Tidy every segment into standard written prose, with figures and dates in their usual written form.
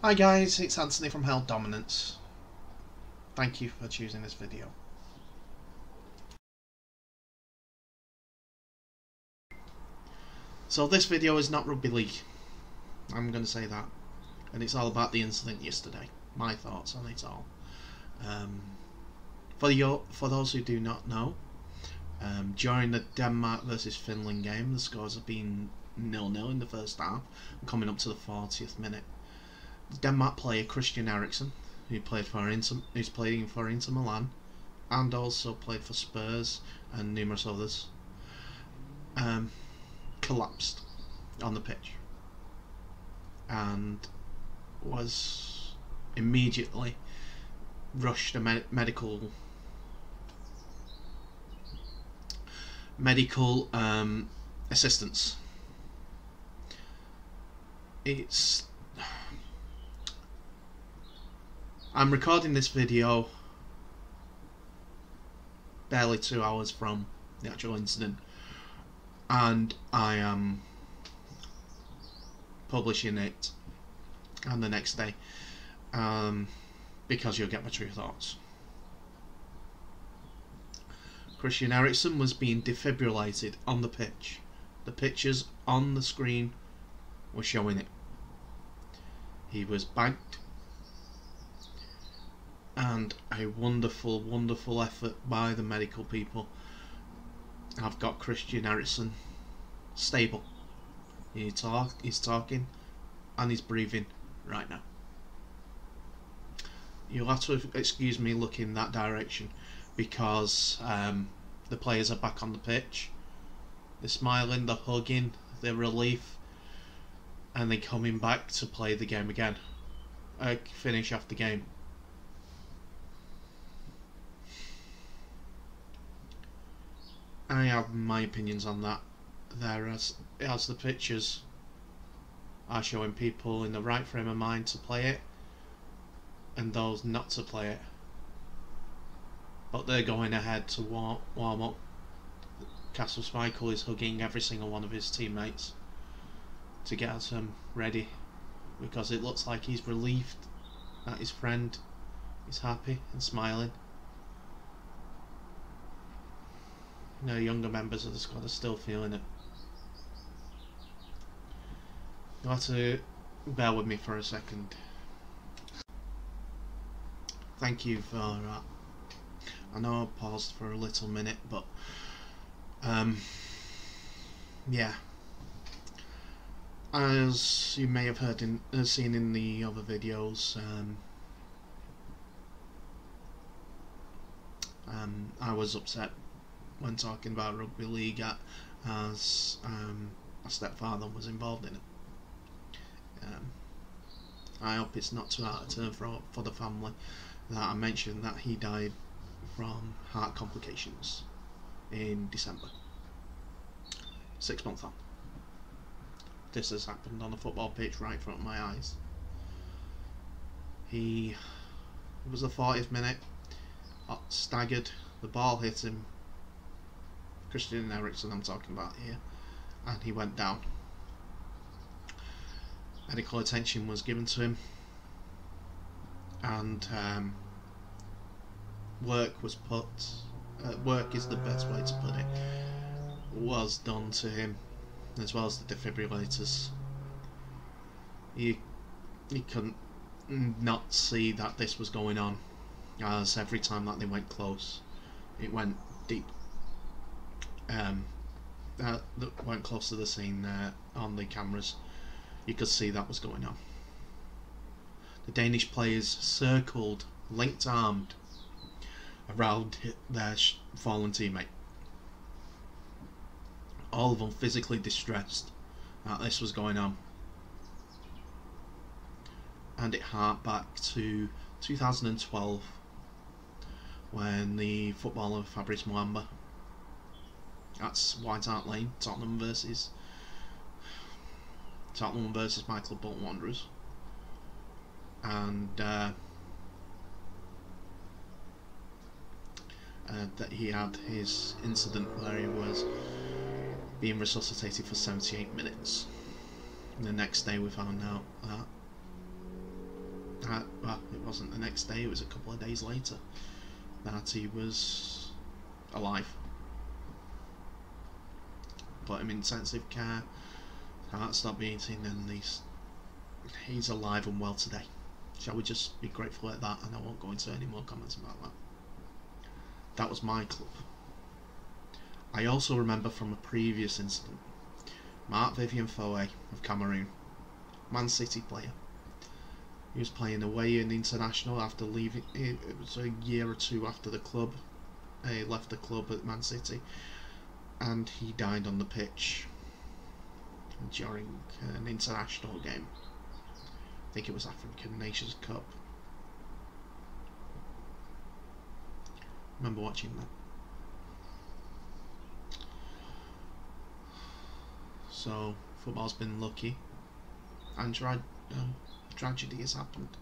Hi guys, it's Anthony from Held Dominance. Thank you for choosing this video. So this video is not rugby league. I'm going to say that. And it's all about the incident yesterday. My thoughts on it all. For those who do not know, during the Denmark Vs Finland game, the scores have been 0-0 in the first half, coming up to the 40th minute. Denmark player Christian Eriksen, who's playing for Inter Milan, and also played for Spurs and numerous others, collapsed on the pitch and was immediately rushed to medical assistance. I'm recording this video barely 2 hours from the actual incident, and I am publishing it on the next day because you'll get my true thoughts. Christian Eriksen was being defibrillated on the pitch. The pictures on the screen were showing it. He was bagged, and a wonderful, wonderful effort by the medical people have got Christian Eriksen stable. He's talking and he's breathing right now. You'll have to excuse me looking that direction because the players are back on the pitch. They're smiling, they're hugging, they're relief, and they're coming back to play the game again. Finish off the game. I have my opinions on that. As the pictures are showing people in the right frame of mind to play it and those not to play it, but they're going ahead to warm up. Castle Schmeichel is hugging every single one of his teammates to get them ready, because it looks like he's relieved that his friend is happy and smiling. You know, younger members of the squad are still feeling it. You'll have to bear with me for a second. Thank you for that. I know I paused for a little minute, but yeah. As you may have heard seen in the other videos, I was upset when talking about rugby league as my stepfather was involved in it. I hope it's not too out of turn for the family that I mentioned that he died from heart complications in December. 6 months on. This has happened on a football pitch right in front of my eyes. It was the 40th minute, staggered, the ball hit him, Christian Eriksen I'm talking about here, and he went down. Medical attention was given to him, and work is the best way to put it, was done to him, as well as the defibrillators. You couldn't not see that this was going on, as every time that they went close, it went deep. That went close to the scene on the cameras. You could see that was going on. The Danish players circled, linked armed around their fallen teammate. All of them physically distressed that this was going on. And it harked back to 2012 when the footballer Fabrice Muamba, that's White Hart Lane, Tottenham versus my club Bolton Wanderers, and that he had his incident where he was being resuscitated for 78 minutes. And the next day we found out that Well, it wasn't the next day, it was a couple of days later that he was alive. Put him in intensive care, heart stopped beating, and he's alive and well today. Shall we just be grateful at that, and I won't go into any more comments about that. That was my club. I also remember from a previous incident, Mark Vivian Foe of Cameroon, Man City player. He was playing away in international after leaving. It was a year or two after the club. He left the club at Man City, and he died on the pitch during an international game. I think it was African Nations Cup. I remember watching that. So football's been lucky, and tragedy has happened.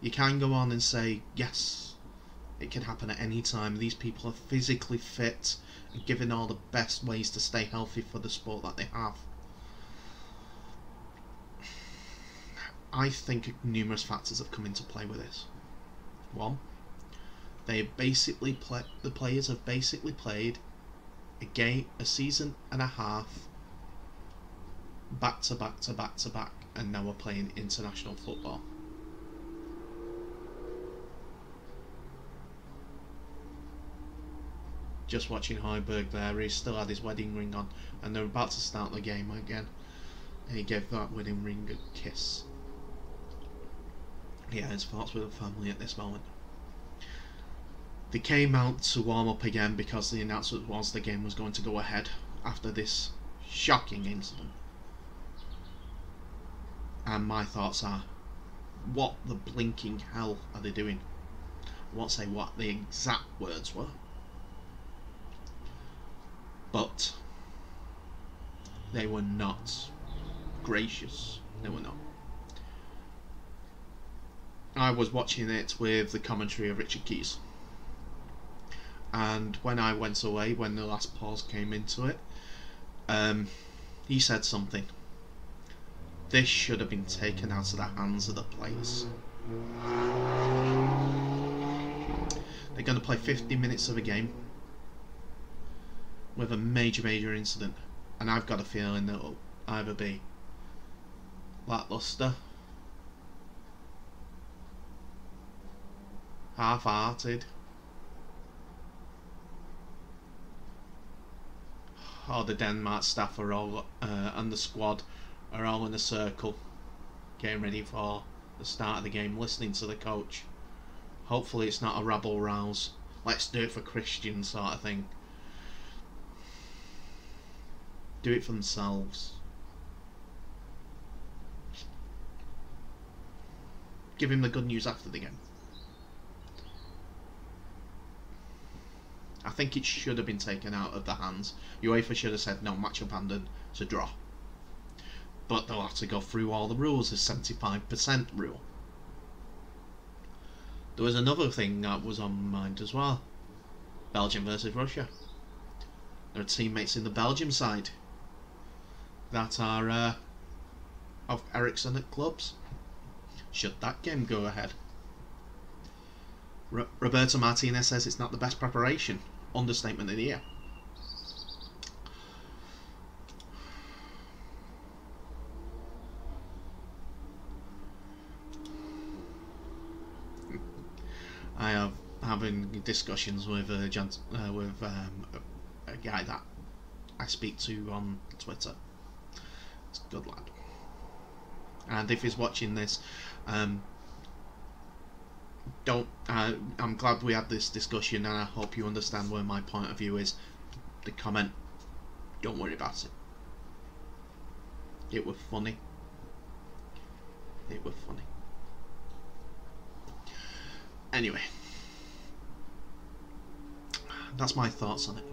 You can go on and say, yes, it can happen at any time. These people are physically fit and given all the best ways to stay healthy for the sport that they have. I think numerous factors have come into play with this. One, the players have basically played a season and a half back to back to back to back, and now we're playing international football. Just watching Højbjerg there, he still had his wedding ring on, and they're about to start the game again, and he gave that wedding ring a kiss. Yeah, his thoughts with the family at this moment. They came out to warm up again because the announcement was the game was going to go ahead after this shocking incident. And my thoughts are, what the blinking hell are they doing? I won't say what the exact words were, but they were not gracious. They were not. I was watching it with the commentary of Richard Keys, and when I went away, when the last pause came into it, he said something. This should have been taken out of the hands of the players. They're going to play 50 minutes of a game with a major incident, and I've got a feeling that it'll either be lackluster, half-hearted, or the Denmark staff are all and the squad are all in a circle getting ready for the start of the game, listening to the coach. Hopefully it's not a rabble rouse, let's do it for Christian sort of thing. Do it for themselves. Give him the good news after the game. I think it should have been taken out of the hands. UEFA should have said no, match abandoned, it's a draw. But they'll have to go through all the rules, the 75% rule. There was another thing that was on my mind as well. Belgium versus Russia. There are teammates in the Belgium side that are of Eriksen at clubs. Should that game go ahead? Roberto Martinez says it's not the best preparation. Understatement of the year. I have having discussions with a guy that I speak to on Twitter. It's a good lad, and if he's watching this, I'm glad we had this discussion, and I hope you understand where my point of view is. The comment, don't worry about it. It was funny. It was funny. Anyway, that's my thoughts on it.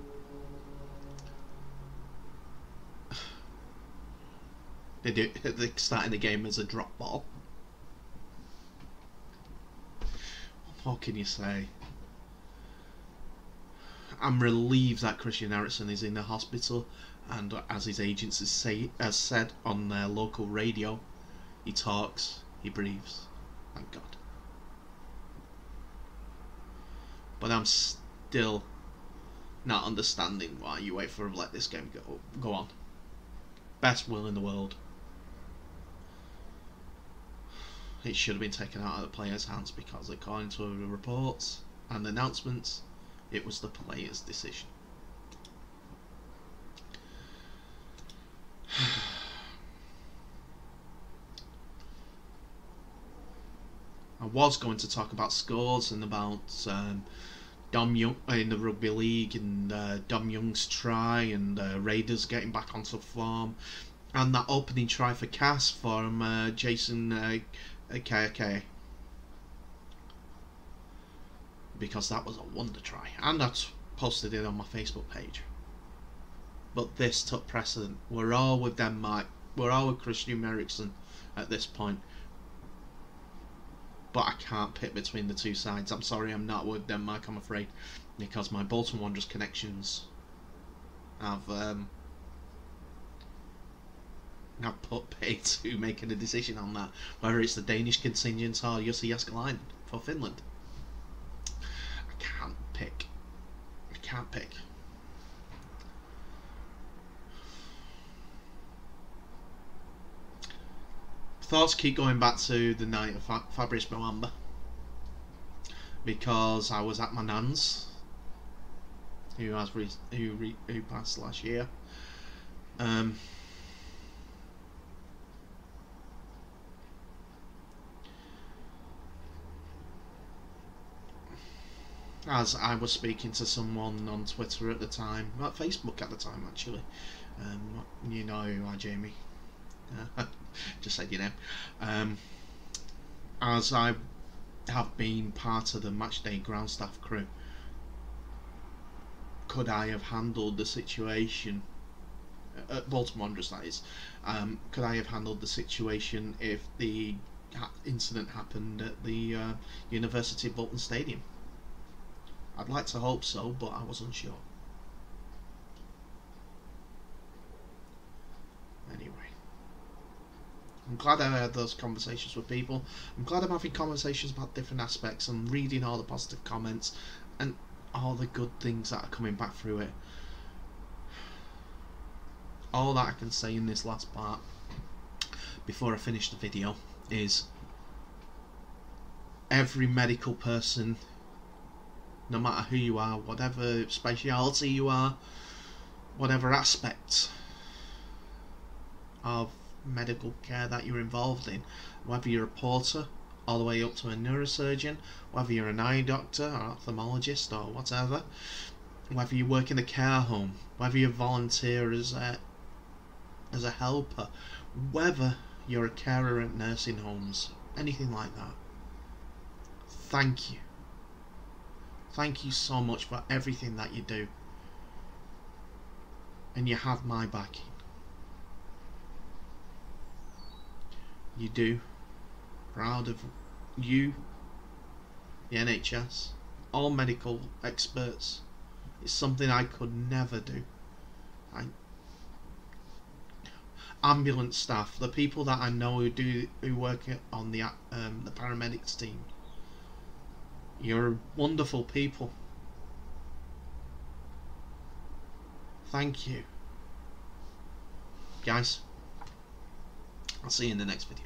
They're starting the game as a drop ball. What can you say? I'm relieved that Christian Eriksen is in the hospital, and as his agents has said on their local radio, he talks, he breathes. Thank God. But I'm still not understanding why you wait for let this game go on. Best will in the world. It should have been taken out of the players' hands because according to the reports and the announcements, it was the players' decision. I was going to talk about scores and about Dom Young in the rugby league and Dom Young's try and Raiders getting back onto form and that opening try for Cass from Jason KK, because that was a wonder try and I posted it on my Facebook page. But this took precedent. We're all with Denmark. We're all with Christian Eriksen at this point. But I can't pick between the two sides. I'm sorry, I'm not with Denmark, I'm afraid, because my Bolton Wanderers connections have put pay to making a decision on that, whether it's the Danish contingent or Jussi Jääskeläinen for Finland. I can't pick. I can't pick. Thoughts keep going back to the night of Fabrice Muamba, because I was at my nan's, who passed last year. As I was speaking to someone on Twitter at the time, well, Facebook at the time actually, you know who are, Jamie. Just said your name. As I have been part of the matchday ground staff crew, could I have handled the situation at Bolton Wanderers, that is, could I have handled the situation if the incident happened at the University of Bolton Stadium? I'd like to hope so, but I was unsure. Anyway, I'm glad I had those conversations with people. I'm glad I'm having conversations about different aspects and reading all the positive comments and all the good things that are coming back through it. All that I can say in this last part before I finish the video is every medical person, no matter who you are, whatever speciality you are, whatever aspect of medical care that you're involved in, whether you're a porter all the way up to a neurosurgeon, whether you're an eye doctor or ophthalmologist or whatever, whether you work in a care home, whether you volunteer as a helper, whether you're a carer at nursing homes, anything like that, thank you. Thank you so much for everything that you do, and you have my backing. You do. Proud of you, the NHS, all medical experts. It's something I could never do. Ambulance staff, the people that I know who work on the paramedics team. You're wonderful people. Thank you. Guys, I'll see you in the next video.